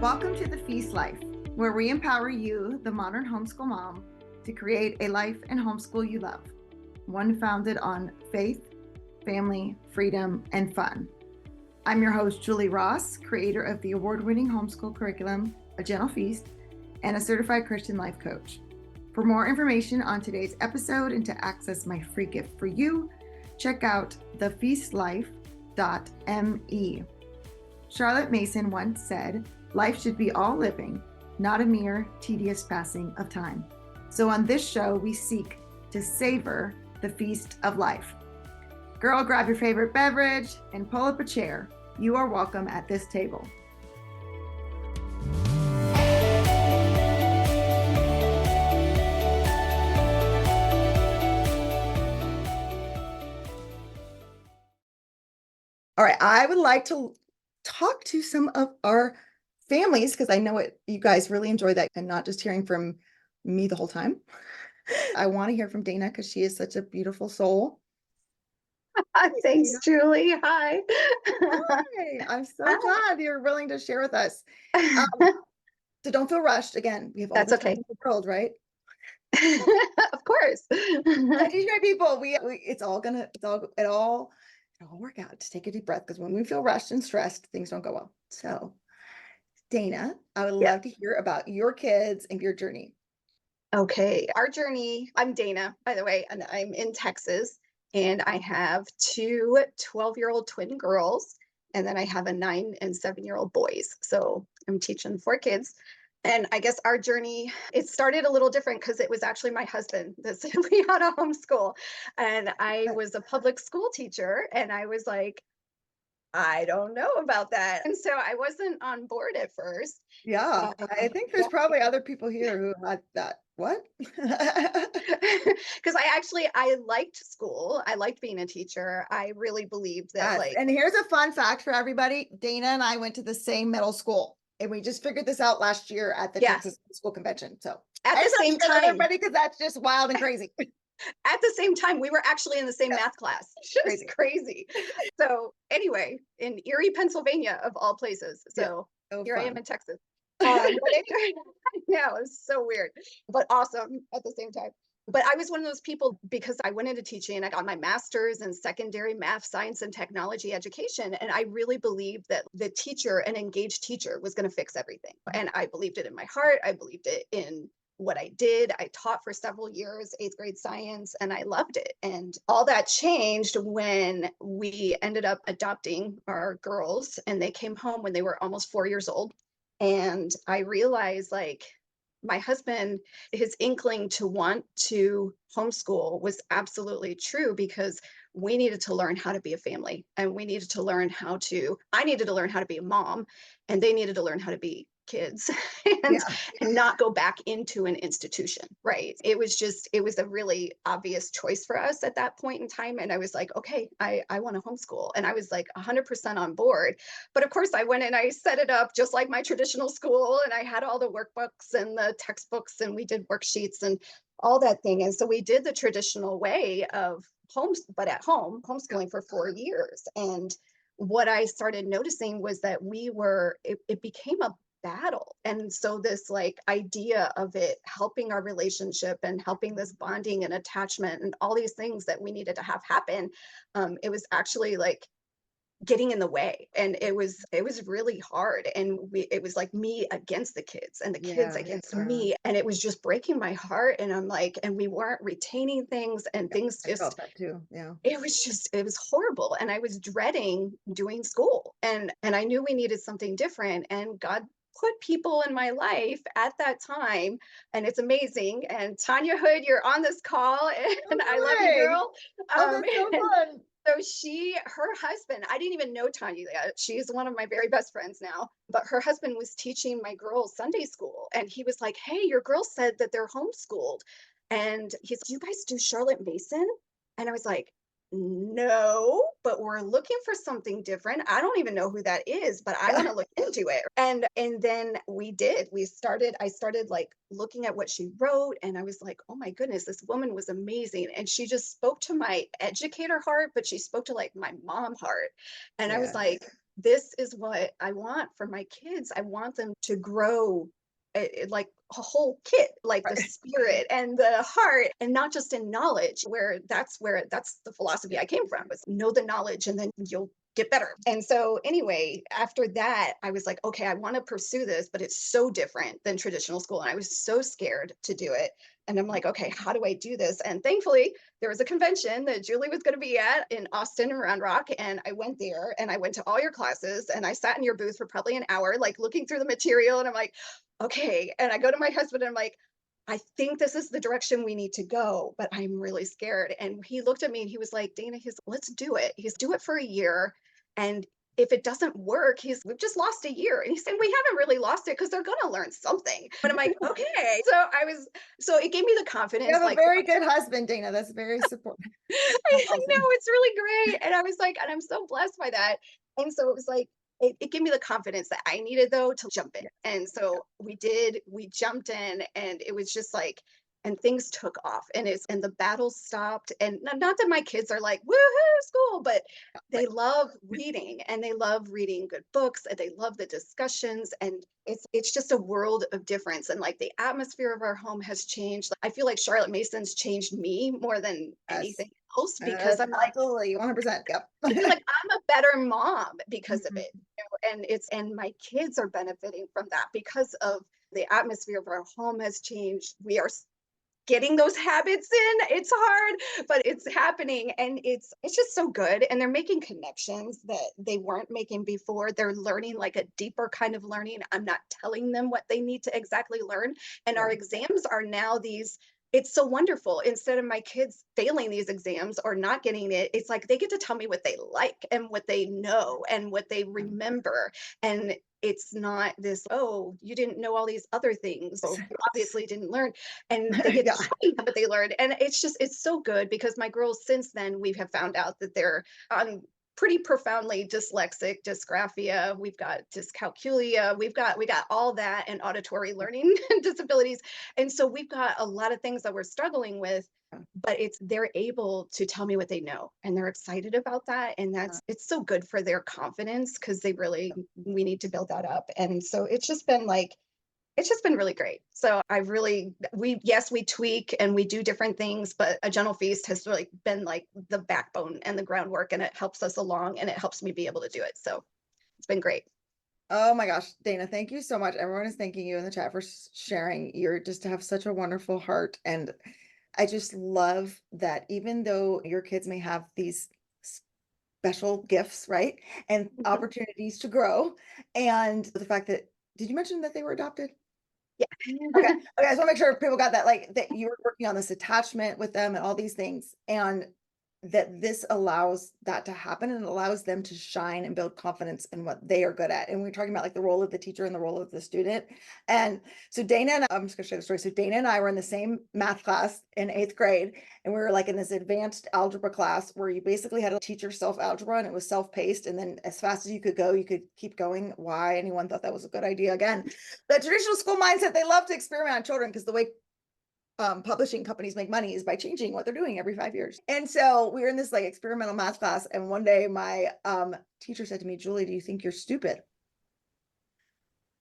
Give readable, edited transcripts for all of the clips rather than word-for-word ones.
Welcome to the Feast Life, where we empower you, the modern homeschool mom, to create a life and homeschool you love, one founded on faith, family, freedom, and fun. I'm your host, Julie Ross, creator of the award-winning homeschool curriculum, A Gentle Feast, and a certified Christian life coach. For more information on today's episode and to access my free gift for you, check out thefeastlife.me. Charlotte Mason once said, "Life should be all living, not a mere tedious passing of time." So on this show, we seek to savor the feast of life. Girl, grab your favorite beverage and pull up a chair. You are welcome at this table. All right, I would like to talk to some of our families because I know you guys really enjoy that and not just hearing from me the whole time. I want to hear from Dana because she is such a beautiful soul. Thanks, Julie. Hi. Hi, I'm so glad you're willing to share with us. So don't feel rushed. Again, we have all That's the time okay. in the world, right? Of course. These right people, it all work out. Just take a deep breath because when we feel rushed and stressed, things don't go well. So, Dana, I would Yeah. love to hear about your kids and your journey. Okay. Our journey. I'm Dana, by the way, and I'm in Texas, and I have two 12-year-old twin girls, and then I have a 9 and 7-year-old boys. So I'm teaching 4 kids. And I guess our journey, it started a little different because it was actually my husband that said we had a homeschool. And I was a public school teacher, and I was like, I don't know about that. And so I wasn't on board at first. Yeah, I think there's probably other people here who had that. What? Because I liked school. I liked being a teacher. I really believed that Yes. And here's a fun fact for everybody. Dana and I went to the same middle school, and we just figured this out last year at the Texas School Convention. So at the same time, everybody, because that's just wild and crazy. At the same time, we were actually in the same math class. Just crazy. So anyway, in Erie, Pennsylvania, of all places. So here I am in Texas. But yeah, it was so weird, but awesome at the same time. But I was one of those people because I went into teaching and I got my master's in secondary math, science, and technology education. And I really believed that the teacher, an engaged teacher, was going to fix everything. And I believed it in my heart. I believed it in what I did. I taught for several years, 8th grade science, and I loved it. And all that changed when we ended up adopting our girls, and they came home when they were almost 4 years old. And I realized, like, my husband, his inkling to want to homeschool was absolutely true because we needed to learn how to be a family, and we needed to learn I needed to learn how to be a mom, and they needed to learn how to be kids and not go back into an institution. Right. It was a really obvious choice for us at that point in time. And I was like, okay, I want to homeschool. And I was like 100% on board. But of course I went and I set it up just like my traditional school. And I had all the workbooks and the textbooks, and we did worksheets and all that thing. And so we did the traditional way of but at home homeschooling for 4 years. And what I started noticing was that it became a battle. And so this like idea of it helping our relationship and helping this bonding and attachment and all these things that we needed to have happen, it was actually like getting in the way. And it was really hard. And it was like me against the kids and the kids against me. And it was just breaking my heart. And I'm like, and we weren't retaining things, and things I felt that too. Yeah. It was horrible. And I was dreading doing school. And I knew we needed something different. And God put people in my life at that time, and it's amazing. And Tanya Hood, you're on this call, and I love you, girl. That's so fun. So her husband, I didn't even know Tanya yet. She's one of my very best friends now, but her husband was teaching my girls Sunday school, and he was like, "Hey, your girls said that they're homeschooled." And he's, "You guys do Charlotte Mason?" And I was like, "No, but we're looking for something different. I don't even know who that is, but I want to look into it." And then I started like looking at what she wrote, and I was like, "Oh my goodness, this woman was amazing." And she just spoke to my educator heart, but she spoke to like my mom heart. And I was like, this is what I want for my kids. I want them to grow like a whole kit, like the spirit and the heart, and not just in knowledge, where that's the philosophy I came from, was know the knowledge and then you'll get better. And so anyway, after that, I was like, okay, I want to pursue this, but it's so different than traditional school. And I was so scared to do it. And I'm like, okay, how do I do this? And thankfully, there was a convention that Julie was going to be at in Austin and Round Rock. And I went there and I went to all your classes and I sat in your booth for probably an hour, like looking through the material. And I'm like, okay. And I go to my husband and I'm like, I think this is the direction we need to go, but I'm really scared. And he looked at me and he was like, Dana, let's do it. He's do it for a year. And if it doesn't work, we've just lost a year. And he said, we haven't really lost it because they're going to learn something. But I'm like, okay. So it gave me the confidence. You have a very good husband, Dana. That's very supportive. I know, it's really great. And I was like, and I'm so blessed by that. And so it was like, it gave me the confidence that I needed though to jump in. And so we jumped in and it was just like, and things took off and the battles stopped. And not that my kids are like, woohoo, school, but they love reading and they love reading good books and they love the discussions. And it's just a world of difference. And like the atmosphere of our home has changed. I feel like Charlotte Mason's changed me more than anything else, because I'm like, absolutely 100%. Yep. I feel like I'm a better mom because of it. And my kids are benefiting from that because of the atmosphere of our home has changed. We are getting those habits in. It's hard, but it's happening and it's just so good. And they're making connections that they weren't making before. They're learning like a deeper kind of learning. I'm not telling them what they need to exactly learn. And our exams are now it's so wonderful. Instead of my kids failing these exams or not getting it, it's like they get to tell me what they like and what they know and what they remember. And it's not this, oh, you didn't know all these other things. So you obviously didn't learn. And they get to tell me what they learned. And it's so good because my girls since then, we have found out that they're on pretty profoundly dyslexic, dysgraphia, we've got dyscalculia, we got all that, and auditory learning disabilities. And so we've got a lot of things that we're struggling with, but they're able to tell me what they know and they're excited about that. And it's so good for their confidence because we need to build that up. And so it's just been really great. So we tweak and we do different things, but A Gentle Feast has really been like the backbone and the groundwork, and it helps us along and it helps me be able to do it. So it's been great. Oh my gosh, Dana, thank you so much. Everyone is thanking you in the chat for sharing. You're just have such a wonderful heart. And I just love that even though your kids may have these special gifts, right? And opportunities to grow. And the fact that, did you mention that they were adopted? Yeah. Okay. I just want to make sure people got that, like that you were working on this attachment with them and all these things, and that this allows that to happen and allows them to shine and build confidence in what they are good at. And we're talking about like the role of the teacher and the role of the student. And so I'm just gonna share the story. So Dana and I were in the same math class in 8th grade, and we were like in this advanced algebra class where you basically had to teach yourself algebra and it was self-paced. And then as fast as you could go, you could keep going. Why anyone thought that was a good idea? Again, the traditional school mindset, they love to experiment on children because the way publishing companies make money is by changing what they're doing every 5 years. And so we were in this like experimental math class, and one day my teacher said to me, Julie, do you think you're stupid?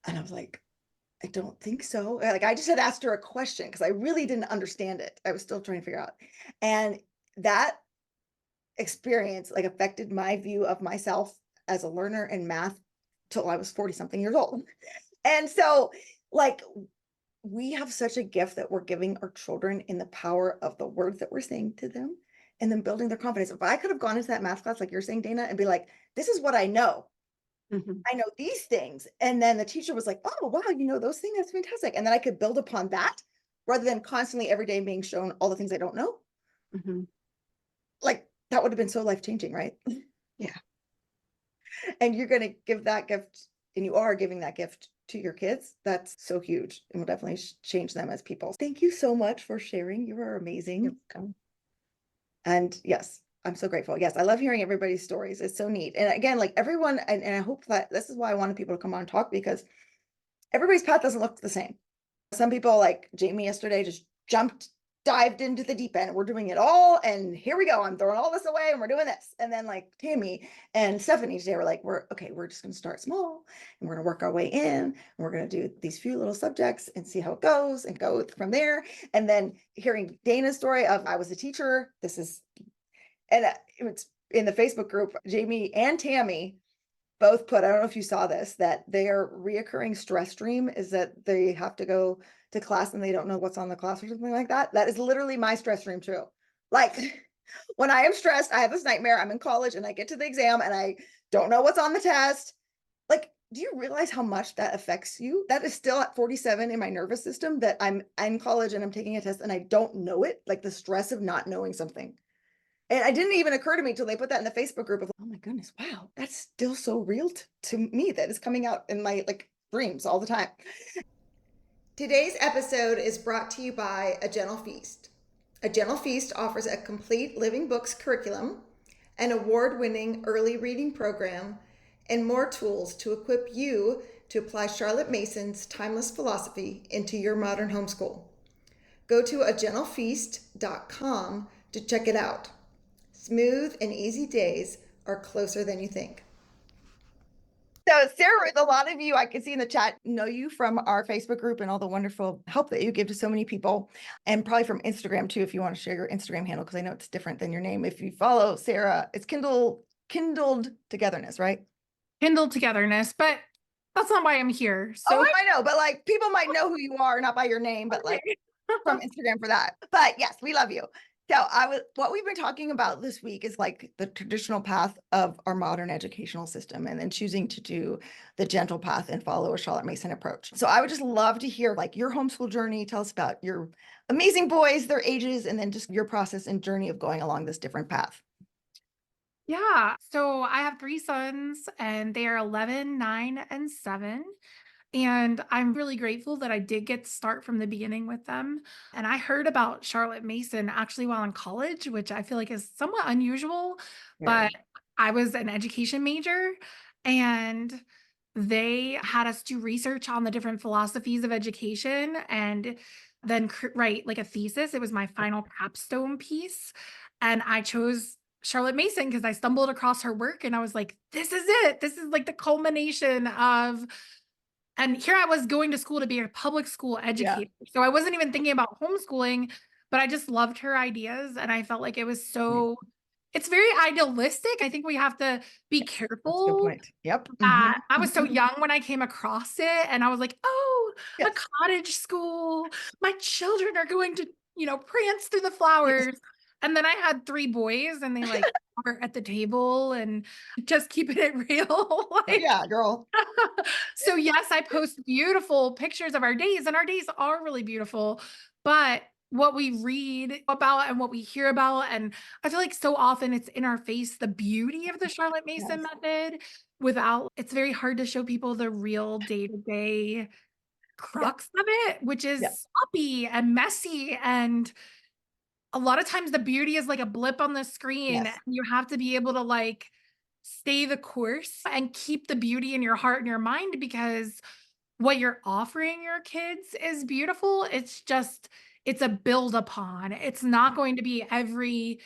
And I was like, I don't think so. Like I just had asked her a question because I really didn't understand it. I was still trying to figure out. And that experience like affected my view of myself as a learner in math till I was 40 something years old. And so like we have such a gift that we're giving our children in the power of the words that we're saying to them and then building their confidence. If I could have gone into that math class, like you're saying, Dana, and be like, this is what I know. I know these things. And then the teacher was like, oh, wow, you know those things? That's fantastic. And then I could build upon that rather than constantly every day being shown all the things I don't know. Like that would have been so life-changing, right? Yeah. And you're going to give that gift, and you are giving that gift to your kids. That's so huge and will definitely change them as people. Thank you so much for sharing. You are amazing. And yes, I'm so grateful. Yes, I love hearing everybody's stories. It's so neat. And again, like everyone, and I hope that this is why I wanted people to come on and talk, because everybody's path doesn't look the same. Some people like Jamie yesterday just jumped dived into the deep end. We're doing it all. And here we go. I'm throwing all this away and we're doing this. And then like Tammy and Stephanie today were like, we're just going to start small and we're going to work our way in. And we're going to do these few little subjects and see how it goes and go from there. And then hearing Dana's story of I was a teacher. And it's in the Facebook group, Jamie and Tammy both put, I don't know if you saw this, that their reoccurring stress stream is that they have to go to class and they don't know what's on the class or something like that. That is literally my stress stream too. Like when I am stressed, I have this nightmare. I'm in college and I get to the exam and I don't know what's on the test. Like, do you realize how much that affects you? That is still at 47 in my nervous system, that I'm in college and I'm taking a test and I don't know it, like the stress of not knowing something. And it didn't even occur to me till they put that in the Facebook group of, oh my goodness, wow, that's still so real to me. That is coming out in my like dreams all the time. Today's episode is brought to you by A Gentle Feast. A Gentle Feast offers a complete living books curriculum, an award-winning early reading program, and more tools to equip you to apply Charlotte Mason's timeless philosophy into your modern homeschool. Go to agentlefeast.com to check it out. Smooth and easy days are closer than you think. So Sarah, a lot of you I can see in the chat know you from our Facebook group and all the wonderful help that you give to so many people, and probably from Instagram too, if you want to share your Instagram handle, because I know it's different than your name. If you follow Sarah, it's Kindled Togetherness, right? Kindled Togetherness, but that's not why I'm here. So I know, but like people might know who you are, not by your name, but like from Instagram for that. But yes, we love you. So what we've been talking about this week is like the traditional path of our modern educational system, and then choosing to do the gentle path and follow a Charlotte Mason approach. So I would just love to hear like your homeschool journey. Tell us about your amazing boys, their ages, and then just your process and journey of going along this different path. Yeah. So I have 3 sons and they are 11, 9, and 7. And I'm really grateful that I did get to start from the beginning with them. And I heard about Charlotte Mason actually while in college, which I feel like is somewhat unusual, but I was an education major and they had us do research on the different philosophies of education and then write like a thesis. It was my final capstone piece. And I chose Charlotte Mason because I stumbled across her work and I was like, this is it. This is like the culmination of. And here I was going to school to be a public school educator. Yeah. So I wasn't even thinking about homeschooling, but I just loved her ideas. And I felt like it was so, it's very idealistic. I think we have to be careful. That's a good point. Yep. I was so young when I came across it and I was like, oh, yes. A cottage school. My children are going to, prance through the flowers. Yes. And then I had 3 boys and they like are at the table and just keeping it real. Like, yeah, girl. So yes, I post beautiful pictures of our days and our days are really beautiful, but what we read about and what we hear about, and I feel like so often it's in our face, the beauty of the Charlotte Mason method it's very hard to show people the real day-to-day crux of it, which is sloppy and messy, and a lot of times the beauty is like a blip on the screen. Yes. And you have to be able to like stay the course and keep the beauty in your heart and your mind, because what you're offering your kids is beautiful. It's a build upon. It's not going to be every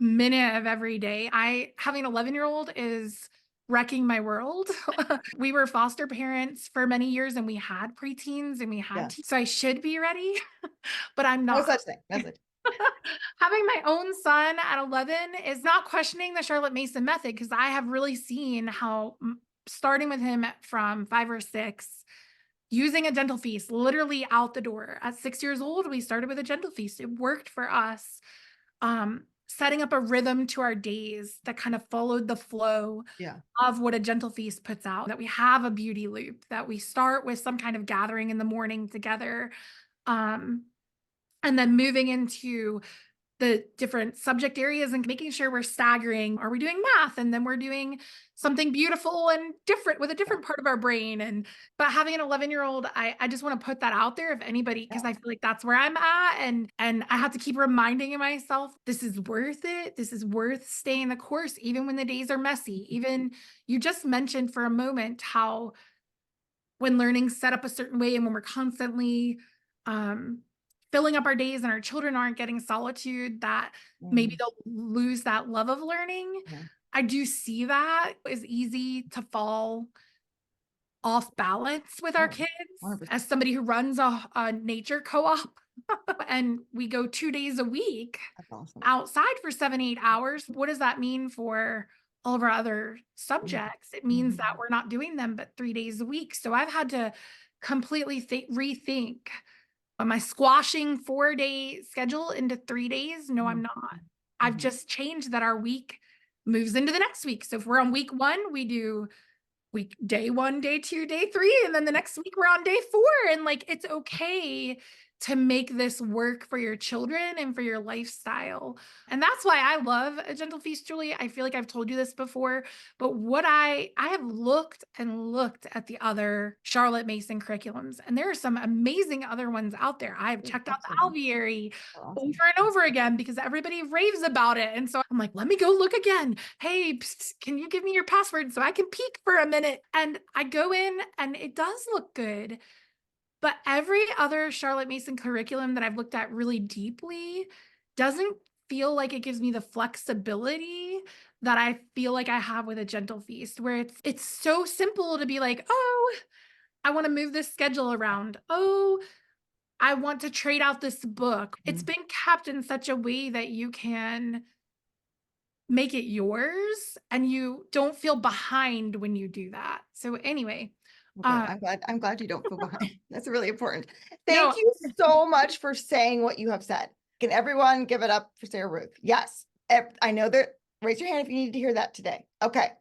minute of every day. Having an 11-year-old is wrecking my world. We were foster parents for many years and we had preteens and we had so I should be ready, but I'm not. No such thing. No such. Having my own son at 11 is not questioning the Charlotte Mason method, because I have really seen how starting with him from 5 or 6, using a gentle feast literally out the door. At 6 years old, we started with a gentle feast. It worked for us. Setting up a rhythm to our days that kind of followed the flow of what a gentle feast puts out, that we have a beauty loop, that we start with some kind of gathering in the morning together. And then moving into the different subject areas and making sure we're staggering. Are we doing math? And then we're doing something beautiful and different with a different part of our brain. But having an 11-year-old, I just want to put that out there if anybody, because I feel like that's where I'm at. And I have to keep reminding myself, this is worth it. This is worth staying the course, even when the days are messy. Even you just mentioned for a moment how when learning's set up a certain way and when we're constantly, filling up our days and our children aren't getting solitude, that maybe they'll lose that love of learning. Yeah. I do see that it's easy to fall off balance with our kids. 100%. As somebody who runs a nature co-op and we go 2 days a week That's awesome. outside for 7-8 hours, what does that mean for all of our other subjects? It means that we're not doing them but 3 days a week. So I've had to completely rethink. Am I squashing 4-day schedule into 3 days? No, I'm not. I've just changed that our week moves into the next week. So if we're on week 1, we do day 1, day 2, day 3, and then the next week we're on day 4. And like, it's okay to make this work for your children and for your lifestyle. And that's why I love A Gentle Feast, Julie. I feel like I've told you this before, but what I have looked and looked at the other Charlotte Mason curriculums, and there are some amazing other ones out there. I've checked out the Alvieri over and over again because everybody raves about it. And so I'm like, let me go look again. Hey, can you give me your password so I can peek for a minute? And I go in and it does look good. But every other Charlotte Mason curriculum that I've looked at really deeply doesn't feel like it gives me the flexibility that I feel like I have with A Gentle Feast, where it's so simple to be like, oh, I want to move this schedule around. Oh, I want to trade out this book. It's been kept in such a way that you can make it yours and you don't feel behind when you do that. So anyway, Okay, I'm glad you don't feel behind. That's really important. Thank you so much for saying what you have said. Can everyone give it up for Sarah Ruth? Yes. I know that. Raise your hand if you need to hear that today. Okay.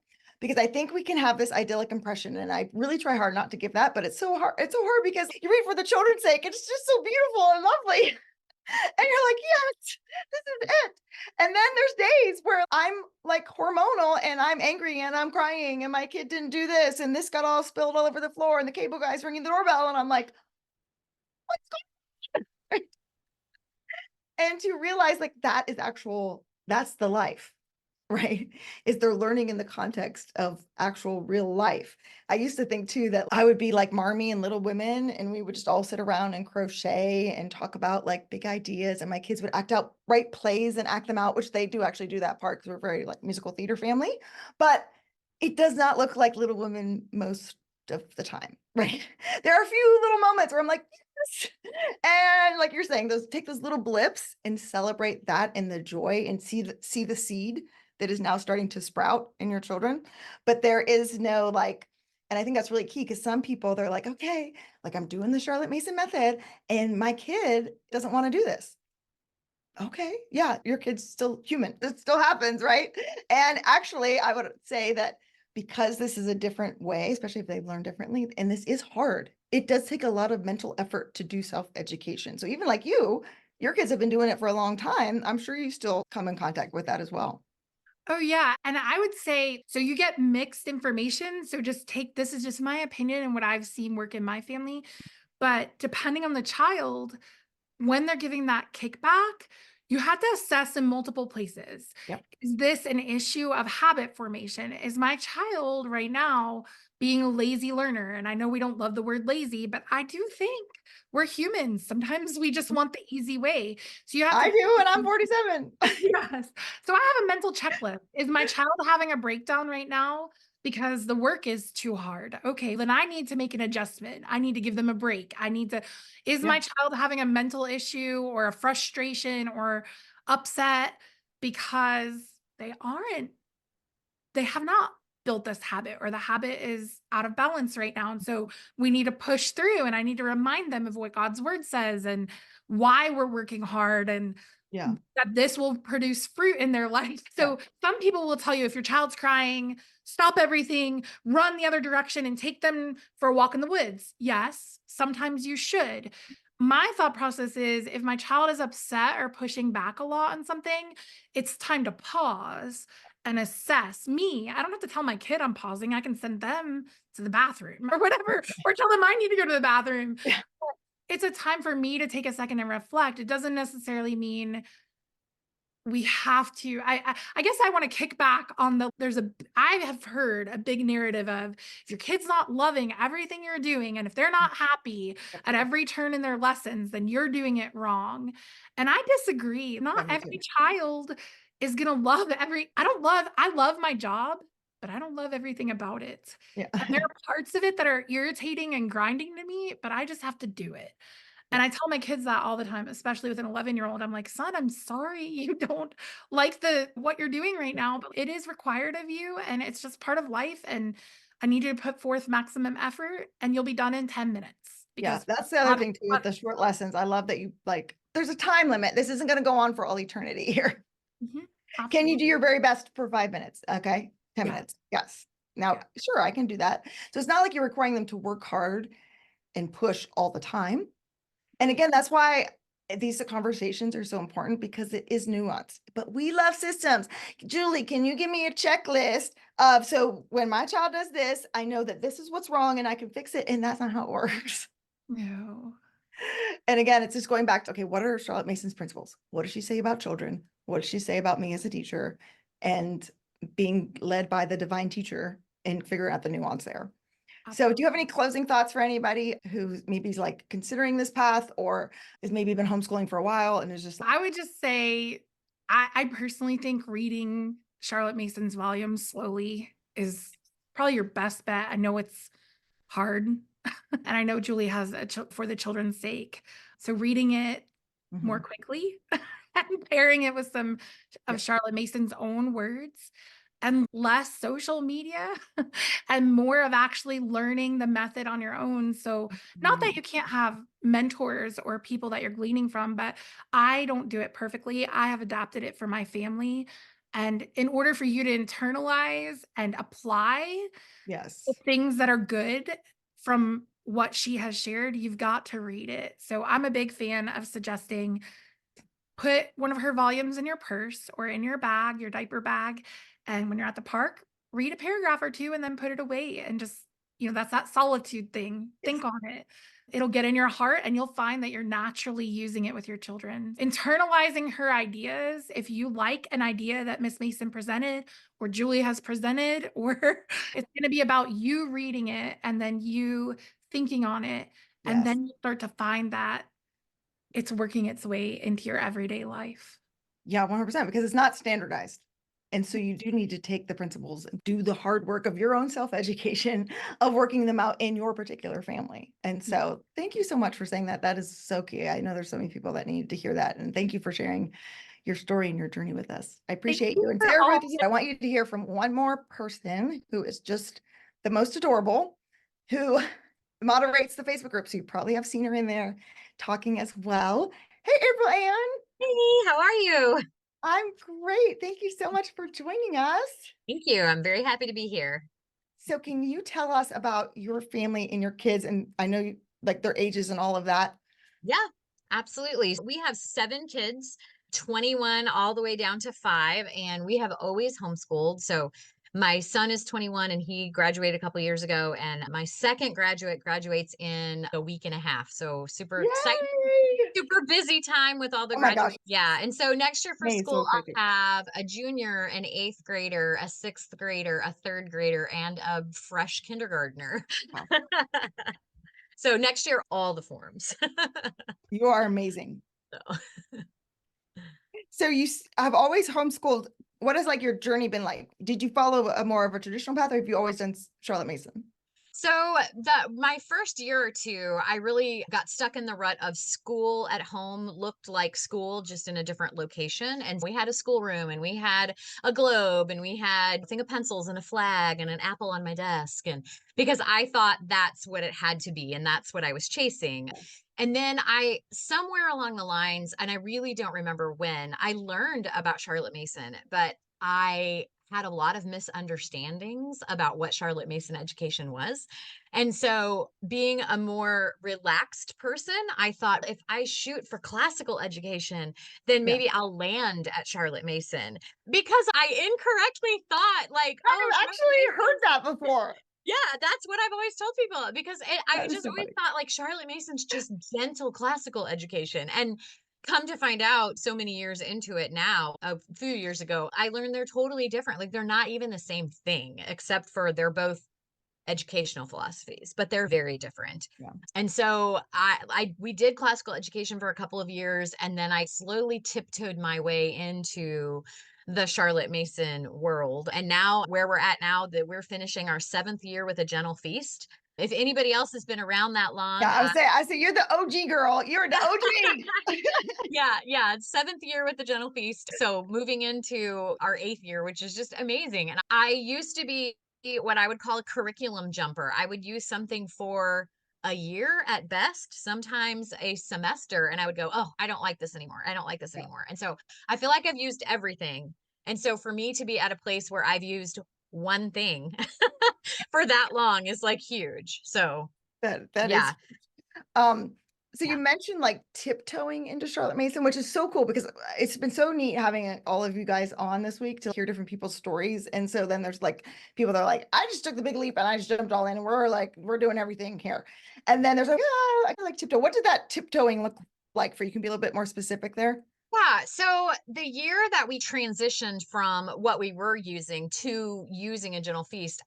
Because I think we can have this idyllic impression, and I really try hard not to give that, but it's so hard. It's so hard because you read for the children's sake. It's just so beautiful and lovely. And you're like, yes, this is it. And then there's days where I'm like hormonal and I'm angry and I'm crying and my kid didn't do this and this got all spilled all over the floor and the cable guy's ringing the doorbell and I'm like, what's going on? And to realize like that's the life, right? Is they're learning in the context of actual real life. I used to think too that I would be like Marmee and Little Women and we would just all sit around and crochet and talk about like big ideas and my kids would write plays and act them out, which they do actually do that part because we're very like musical theater family, but it does not look like Little Women most of the time, right? There are a few little moments where I'm like, yes. And like you're saying, take those little blips and celebrate that and the joy and see the seed that is now starting to sprout in your children. But there is no like, and I think that's really key because some people, they're like, okay, like I'm doing the Charlotte Mason method and my kid doesn't want to do this. Okay, yeah, your kid's still human. It still happens, right? And actually, I would say that because this is a different way, especially if they've learned differently, and this is hard, it does take a lot of mental effort to do self-education. So even like your kids have been doing it for a long time. I'm sure you still come in contact with that as well. oh yeah. And I would say, so you get mixed information. So this is just my opinion and what I've seen work in my family. But depending on the child, when they're giving that kickback, you have to assess in multiple places. Yep. Is this an issue of habit formation? Is my child right now being a lazy learner? And I know we don't love the word lazy, but I do think we're humans. Sometimes we just want the easy way. So you have I do, and I'm 47. Yes. So I have a mental checklist. Is my child having a breakdown right now because the work is too hard? Okay, then I need to make an adjustment. I need to give them a break. Is my child having a mental issue or a frustration or upset because they have not built this habit or the habit is out of balance right now. And so we need to push through and I need to remind them of what God's word says and why we're working hard and that this will produce fruit in their life. So some people will tell you if your child's crying, stop everything, run the other direction and take them for a walk in the woods. Yes, sometimes you should. My thought process is if my child is upset or pushing back a lot on something, it's time to pause and assess me. I don't have to tell my kid I'm pausing. I can send them to the bathroom or whatever, or tell them I need to go to the bathroom. It's a time for me to take a second and reflect. It doesn't necessarily mean we have to, I guess I want to kick back on I have heard a big narrative of if your kid's not loving everything you're doing, and if they're not happy at every turn in their lessons, then you're doing it wrong. And I disagree. Yeah, Not me too. every child is going to love I love my job, but I don't love everything about it. Yeah. And there are parts of it that are irritating and grinding to me, but I just have to do it. And Yeah. I tell my kids that all the time, especially with an 11-year-old. I'm like, son, I'm sorry you don't like what you're doing right now, but it is required of you and it's just part of life. And I need you to put forth maximum effort and you'll be done in 10 minutes Yeah, because that's the other thing too with the short lessons. I love that you like, there's a time limit. This isn't going to go on for all eternity here. Mhm, Can you absolutely. do your very best for 5 minutes? Okay. 10 Yeah. minutes. Yes. Now, Yeah. sure, I can do that. So it's not like you're requiring them to work hard and push all the time. And again, that's why these conversations are so important because it is nuance. But we love systems. Julie, can you give me a checklist of so when my child does this, I know that this is what's wrong and I can fix it. And that's not how it works. No. And again, it's just going back to, okay, what are Charlotte Mason's principles? What does she say about children? What does she say about me as a teacher? And being led by the divine teacher and figure out the nuance there. So do you have any closing thoughts for anybody who maybe is like considering this path or has maybe been homeschooling for a while and is just like, I would just say, I personally think reading Charlotte Mason's volumes slowly is probably your best bet. I know it's hard. And I know Julie has for the children's sake. So reading it more Mhm. quickly and pairing it with some Yeah. of Charlotte Mason's own words and less social media and more of actually learning the method on your own. So, not that Mhm. you can't have mentors or people that you're gleaning from, but I don't do it perfectly. I have adapted it for my family. And in order for you to internalize and apply the Yes. things that are good from what she has shared, you've got to read it. So I'm a big fan of suggesting put one of her volumes in your purse or in your bag, your diaper bag. And when you're at the park, read a paragraph or two and then put it away and just, that's that solitude thing. Yes. Think on it. It'll get in your heart and you'll find that you're naturally using it with your children. Internalizing her ideas, if you like an idea that Miss Mason presented or Julie has presented, or it's going to be about you reading it and then you thinking on it. And Yes. then you start to find that it's working its way into your everyday life. Yeah, 100% because it's not standardized. And so you do need to take the principles and do the hard work of your own self-education of working them out in your particular family. And so thank you so much for saying that. That is so key. I know there's so many people that need to hear that. And thank you for sharing your story and your journey with us. I Thank appreciate you you. And for Sarah, all. I want you to hear from one more person who is just the most adorable, who moderates the Facebook group. So you probably have seen her in there talking as well. Hey, April Ann. Hey, how are you? I'm great. Thank you so much for joining us. Thank you. I'm very happy to be here. So can you tell us about your family and your kids? And I know like their ages and all of that. Yeah, absolutely. We have 7 kids, 21 all the way down to 5, and we have always homeschooled. So my son is 21 and he graduated a couple years ago, and my second graduates in a week and a half. So super excited. Yay! Super busy time with all the Oh my gosh. graduates. Yeah. And so next year for May is so school, crazy. I'll have a junior, an 8th grader, a 6th grader, a 3rd grader, and a fresh kindergartner. Wow. So next year, all the forms. You are amazing. So. So have always homeschooled. What has like your journey been like? Did you follow a more of a traditional path or have you always done Charlotte Mason? So my first year or two, I really got stuck in the rut of school at home looked like school, just in a different location. And we had a schoolroom and we had a globe and we had a thing of pencils and a flag and an apple on my desk. And because I thought that's what it had to be and that's what I was chasing. And then somewhere along the lines, and I really don't remember when, I learned about Charlotte Mason, but I had a lot of misunderstandings about what Charlotte Mason education was. And so being a more relaxed person, I thought if I shoot for classical education, then Yeah. maybe I'll land at Charlotte Mason, because I incorrectly thought like, oh, I've Charlotte actually Mason. heard that before. Yeah, that's what I've always told people, because I That is just so always funny. thought like Charlotte Mason's just gentle classical education. And come to find out so many years into it now, a few years ago, I learned they're totally different. Like they're not even the same thing, except for they're both educational philosophies, but they're very different. Yeah. And so we did classical education for a couple of years, and then I slowly tiptoed my way into the Charlotte Mason world. And now where we're at now, that we're finishing our 7th year with A Gentle Feast. If anybody else has been around that long, Yeah, I say you're the OG girl. You're the OG. yeah, 7th year with The Gentle Feast. So moving into our 8th year, which is just amazing. And I used to be what I would call a curriculum jumper. I would use something for a year at best, sometimes a semester, and I would go, oh, I don't like this anymore. I don't like this anymore. And so I feel like I've used everything. And so for me to be at a place where I've used one thing for that long is like huge. So That yeah. is so you mentioned like tiptoeing into Charlotte Mason, which is so cool because it's been so neat having all of you guys on this week to hear different people's stories. And so then there's like people that are like, I just took the big leap and I just jumped all in and we're doing everything here. And then there's like, I like tiptoe. What did that tiptoeing look like for you? Can be a little bit more specific there? Yeah. So the year that we transitioned from what we were using to using A Gentle Feast,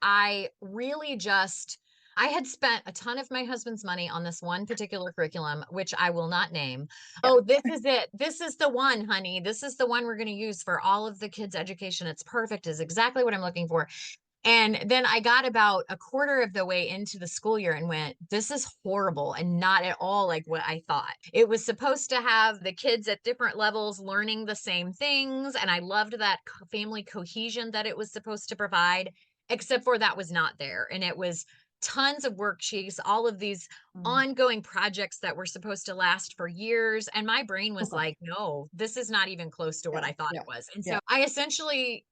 I had spent a ton of my husband's money on this one particular curriculum, which I will not name. Yeah. Oh, this is it. This is the one, honey. This is the one we're going to use for all of the kids' education. It's perfect. Is exactly what I'm looking for. And then I got about a quarter of the way into the school year and went, this is horrible and not at all like what I thought. It was supposed to have the kids at different levels learning the same things. And I loved that family cohesion that it was supposed to provide, except for that was not there. And it was tons of worksheets, all of these ongoing projects that were supposed to last for years. And my brain was like, no, this is not even close to what I thought it was. And so I essentially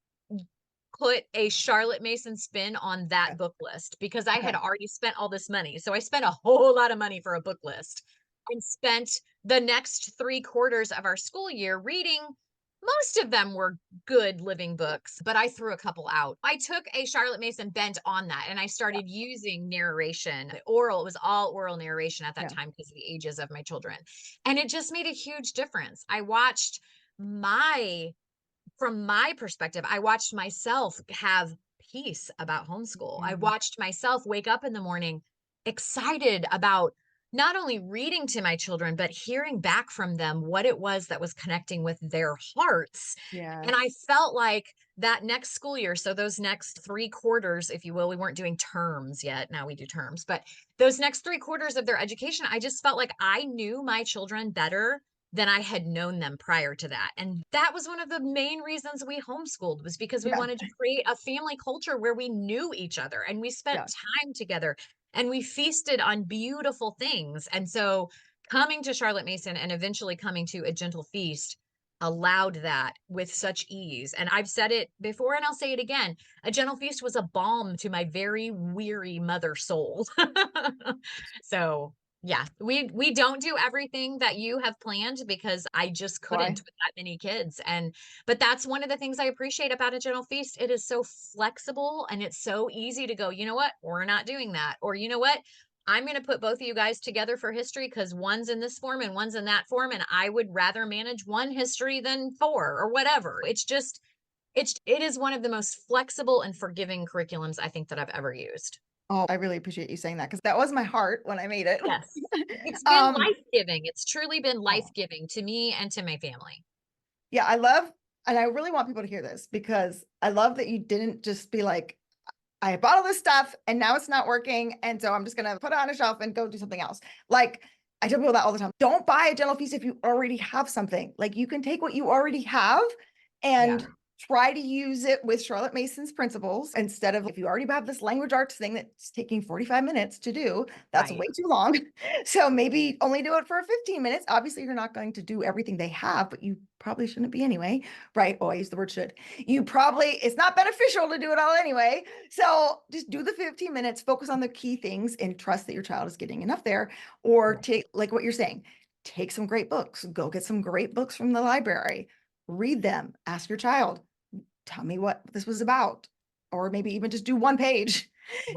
put a Charlotte Mason spin on that book list because I had already spent all this money. So I spent a whole lot of money for a book list and spent the next 3/4 of our school year reading. Most of them were good living books, but I threw a couple out. I took a Charlotte Mason bent on that and I started using narration. Oral, it was all oral narration at that time because of the ages of my children. And it just made a huge difference. From my perspective, I watched myself have peace about homeschool. I watched myself wake up in the morning excited about not only reading to my children, but hearing back from them what it was that was connecting with their hearts. And I felt like that next school year, so those next 3/4, if you will, we weren't doing terms yet. Now we do terms, but those next 3/4 of their education, I just felt like I knew my children better than I had known them prior to that. And that was one of the main reasons we homeschooled, was because we wanted to create a family culture where we knew each other and we spent time together and we feasted on beautiful things. And so coming to Charlotte Mason and eventually coming to A Gentle Feast allowed that with such ease. And I've said it before and I'll say it again. A Gentle Feast was a balm to my very weary mother soul. So yeah, we don't do everything that you have planned because I just couldn't with that many kids. But that's one of the things I appreciate about A Gentle Feast. It is so flexible and it's so easy to go, you know what? We're not doing that. Or you know what? I'm going to put both of you guys together for history because one's in this form and one's in that form. And I would rather manage one history than 4 or whatever. It is one of the most flexible and forgiving curriculums I think that I've ever used. Oh, I really appreciate you saying that because that was my heart when I made it. Yes. It's been life-giving. It's truly been life-giving to me and to my family. Yeah, I love, and I really want people to hear this because I love that you didn't just be like, I bought all this stuff and now it's not working. And so I'm just going to put it on a shelf and go do something else. Like I tell people that all the time. Don't buy A Gentle Feast if you already have something. Like you can take what you already have and try to use it with Charlotte Mason's principles instead of if you already have this language arts thing that's taking 45 minutes to do, that's way too long. So maybe only do it for 15 minutes. Obviously, you're not going to do everything they have, but you probably shouldn't be anyway, right? Oh, I use the word should. It's not beneficial to do it all anyway. So just do the 15 minutes, focus on the key things and trust that your child is getting enough there. Or take, like what you're saying, take some great books, go get some great books from the library, read them, ask your child, tell me what this was about, or maybe even just do one page.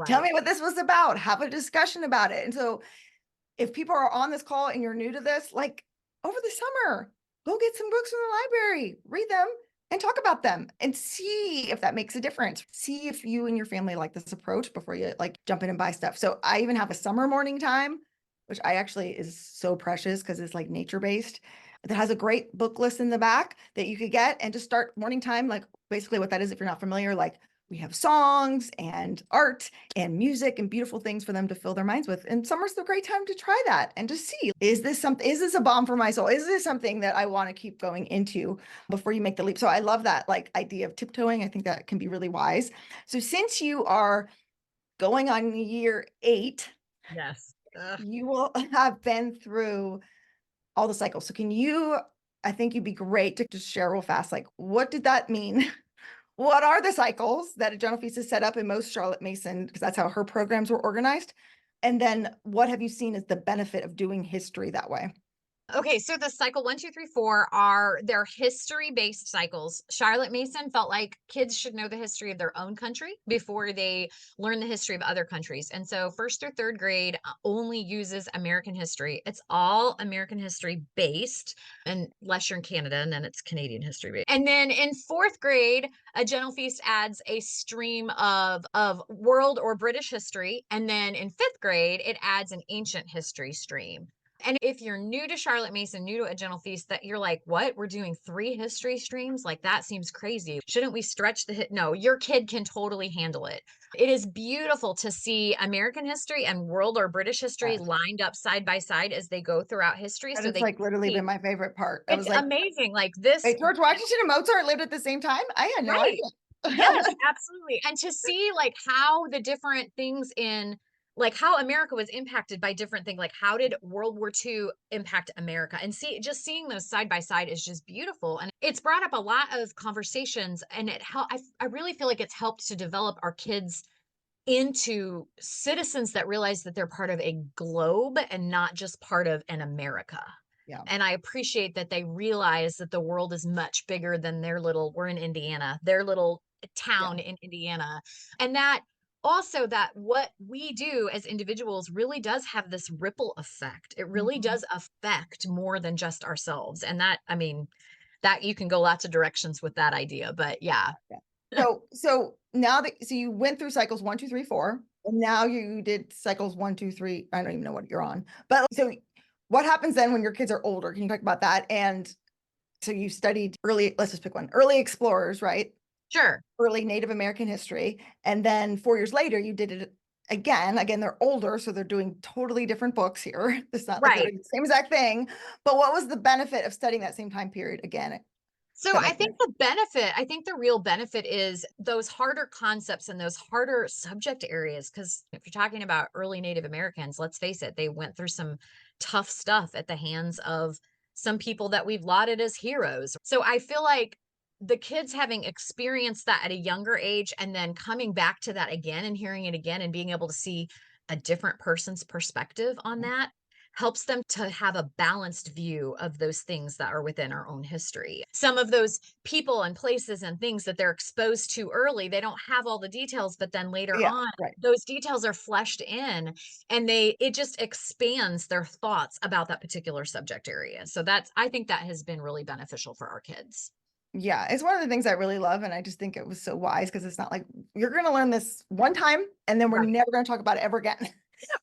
Tell me what this was about, have a discussion about it. And so if people are on this call and you're new to this, like over the summer, go get some books from the library, read them and talk about them and see if that makes a difference. See if you and your family like this approach before you like jump in and buy stuff. So I even have a summer morning time, which I actually is so precious because it's like nature based, that has a great book list in the back that you could get and just start morning time. Like basically what that is, if you're not familiar, like we have songs and art and music and beautiful things for them to fill their minds with. And summer's the great time to try that and to see, is this a balm for my soul? Is this something that I want to keep going into before you make the leap? So I love that like idea of tiptoeing. I think that can be really wise. So since you are going on year 8, Yes. you will have been through all the cycles. So I think you'd be great to just share real fast, like, what did that mean? What are the cycles that General Feast has set up in most Charlotte Mason, because that's how her programs were organized? And then what have you seen as the benefit of doing history that way? Okay, so the cycle 1, 2, 3, 4 are their history-based cycles. Charlotte Mason felt like kids should know the history of their own country before they learn the history of other countries. And so 1st through 3rd grade only uses American history. It's all American history based, unless you're in Canada, and then it's Canadian history based. And then in 4th grade, a General Feast adds a stream of world or British history. And then in 5th grade, it adds an ancient history stream. And if you're new to Charlotte Mason, new to a General Feast, that you're like, what? We're doing 3 history streams? Like, that seems crazy. Shouldn't we stretch the hit? No, your kid can totally handle it. It is beautiful to see American history and world or British history lined up side by side as they go throughout history. And So it's they like literally been my favorite part. I was it's like, amazing. Like this. wait, George Washington and Mozart lived at the same time? I had no Right. idea. Yes, absolutely. And to see like how the different things in like how America was impacted by different things, like how did World War II impact America? And seeing those side by side is just beautiful. And it's brought up a lot of conversations, and I really feel like it's helped to develop our kids into citizens that realize that they're part of a globe and not just part of an America. Yeah. And I appreciate that they realize that the world is much bigger than we're in Indiana, their little town in Indiana. And that also that what we do as individuals really does have this ripple effect. It really does affect more than just ourselves. And that, I mean, that you can go lots of directions with that idea, but yeah. So now so you went through cycles 1, 2, 3, 4, and now you did cycles 1, 2, 3. I don't even know what you're on, but so what happens then when your kids are older? Can you talk about that? And so you studied let's just pick one, early explorers, right? Sure. Early Native American history. And then 4 years later, you did it again, they're older, so they're doing totally different books here. It's not like they're doing the same exact thing, but what was the benefit of studying that same time period again? So I think the real benefit is those harder concepts and those harder subject areas. Because if you're talking about early Native Americans, let's face it, they went through some tough stuff at the hands of some people that we've lauded as heroes. So I feel like the kids having experienced that at a younger age and then coming back to that again and hearing it again and being able to see a different person's perspective on that helps them to have a balanced view of those things that are within our own history. Some of those people and places and things that they're exposed to early, they don't have all the details, but then later on, those details are fleshed in and it just expands their thoughts about that particular subject area. So I think that has been really beneficial for our kids. Yeah, it's one of the things I really love. And I just think it was so wise because it's not like you're going to learn this one time and then we're never going to talk about it ever again.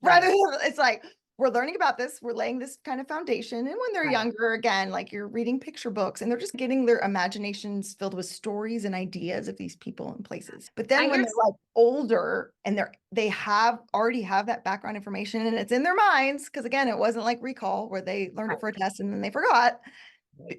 Rather than it's like, we're learning about this, we're laying this kind of foundation. And when they're younger, again, like you're reading picture books and they're just getting their imaginations filled with stories and ideas of these people and places. But then when they're like older and they already have that background information and it's in their minds, because again, it wasn't like recall where they learned it for a test and then they forgot.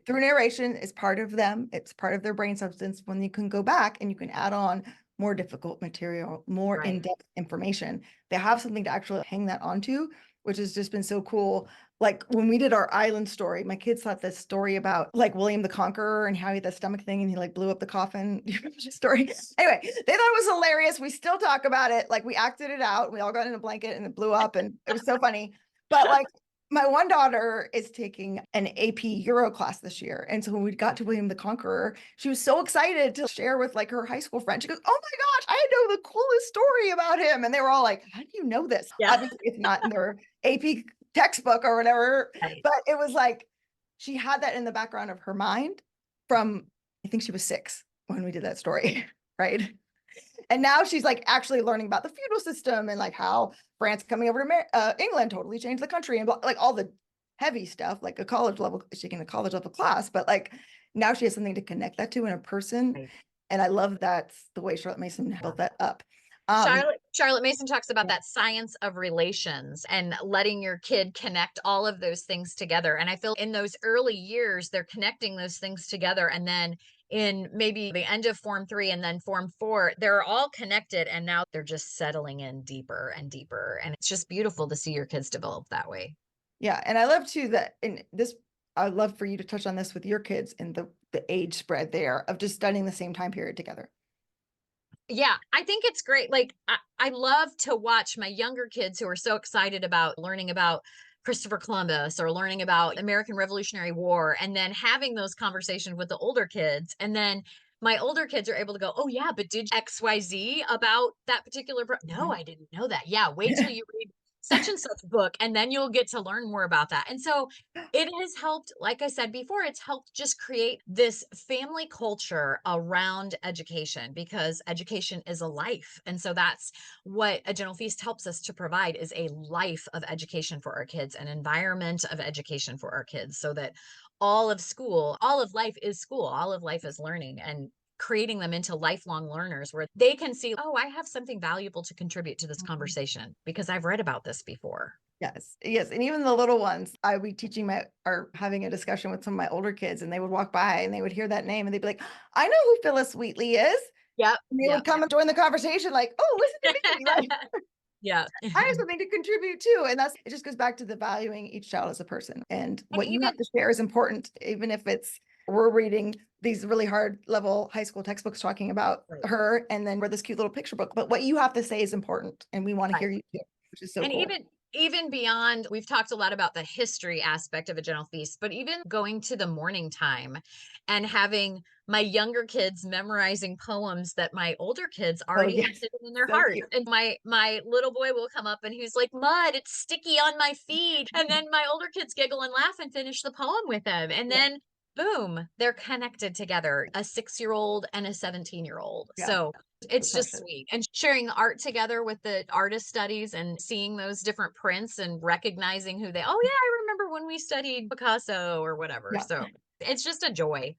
Through narration is part of them. It's part of their brain substance when you can go back and you can add on more difficult material, more in-depth information. They have something to actually hang that onto, which has just been so cool. Like when we did our island story, my kids thought this story about like William the Conqueror and how he had that stomach thing and he like blew up the coffin. Do you remember the story? Anyway, they thought it was hilarious. We still talk about it. Like we acted it out. We all got in a blanket and it blew up and it was so funny. But like my one daughter is taking an AP Euro class this year. And so when we got to William the Conqueror, she was so excited to share with like her high school friend. She goes, oh my gosh, I know the coolest story about him. And they were all like, how do you know this? Obviously it's not in their AP textbook or whatever, but it was like, she had that in the background of her mind from, I think she was 6 when we did that story, right? And now she's like actually learning about the feudal system and like how France coming over to England totally changed the country and like all the heavy stuff, like a college level, she's taking a college level class, but like now she has something to connect that to in a person. Right. And I love that's the way Charlotte Mason built that up. Charlotte Mason talks about that science of relations and letting your kid connect all of those things together. And I feel in those early years, they're connecting those things together. And then in maybe the end of Form 3 and then Form 4, they're all connected. And now they're just settling in deeper and deeper. And it's just beautiful to see your kids develop that way. Yeah. And I love too that in this, I'd love for you to touch on this with your kids and the age spread there of just studying the same time period together. Yeah, I think it's great. Like, I love to watch my younger kids who are so excited about learning about Christopher Columbus or learning about American Revolutionary War, and then having those conversations with the older kids. And then my older kids are able to go, oh yeah, but did XYZ about that particular no, I didn't know that. Yeah, wait till you read such and such book, and then you'll get to learn more about that. And so it has helped, like I said before, it's helped just create this family culture around education, because education is a life. And so that's what A Gentle Feast helps us to provide, is a life of education for our kids, an environment of education for our kids, so that all of school, all of life is school, all of life is learning, and creating them into lifelong learners where they can see, oh, I have something valuable to contribute to this conversation because I've read about this before. Yes. Yes. And even the little ones, I would be teaching or having a discussion with some of my older kids, and they would walk by and they would hear that name and they'd be like, I know who Phyllis Wheatley is. Yep. And they would come and join the conversation like, oh, listen to me. Like, yeah. I have something to contribute too. And it just goes back to the valuing each child as a person. And what you have to share is important, even if we're reading these really hard level high school textbooks talking about her, and then we're this cute little picture book, but what you have to say is important, and we want to hear you too, which is so cool. Even beyond, we've talked a lot about the history aspect of A Gentle Feast, but even going to the morning time and having my younger kids memorizing poems that my older kids already have sitting in their hearts. And my little boy will come up and he's like, mud, it's sticky on my feet. And then my older kids giggle and laugh and finish the poem with him. And then boom, they're connected together, a 6-year-old and a 17-year-old. Yeah. So it's just sweet. And sharing art together with the artist studies and seeing those different prints and recognizing oh yeah, I remember when we studied Picasso or whatever. Yeah. So it's just a joy.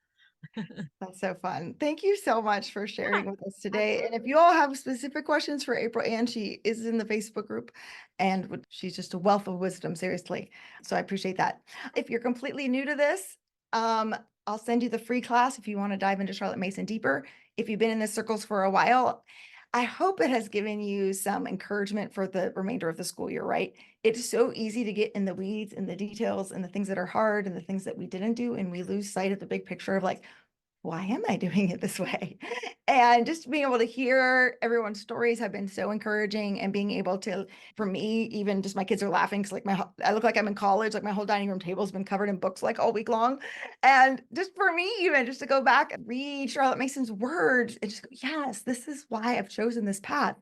That's so fun. Thank you so much for sharing with us today. And if you all have specific questions for April Ann, she is in the Facebook group and she's just a wealth of wisdom, seriously. So I appreciate that. If you're completely new to this, I'll send you the free class if you want to dive into Charlotte Mason deeper. If you've been in the circles for a while, I hope it has given you some encouragement for the remainder of the school year, right? It's so easy to get in the weeds and the details and the things that are hard and the things that we didn't do, and we lose sight of the big picture of like, why am I doing it this way? And just being able to hear everyone's stories have been so encouraging, and being able to, for me, even just my kids are laughing because like I look like I'm in college, like my whole dining room table has been covered in books like all week long. And just for me, even just to go back and read Charlotte Mason's words and just go, yes, this is why I've chosen this path.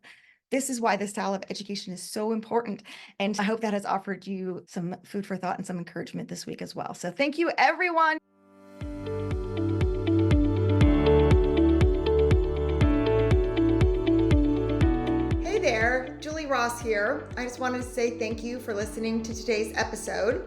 This is why this style of education is so important. And I hope that has offered you some food for thought and some encouragement this week as well. So thank you, everyone. There, Julie Ross here. I just wanted to say thank you for listening to today's episode.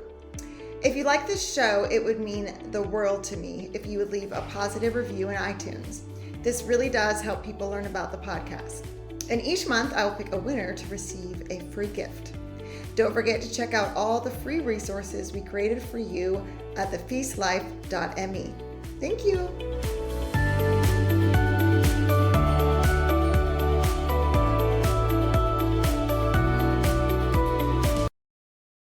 If you like this show, it would mean the world to me if you would leave a positive review in iTunes. This really does help people learn about the podcast. And each month I will pick a winner to receive a free gift. Don't forget to check out all the free resources we created for you at thefeastlife.me. Thank you.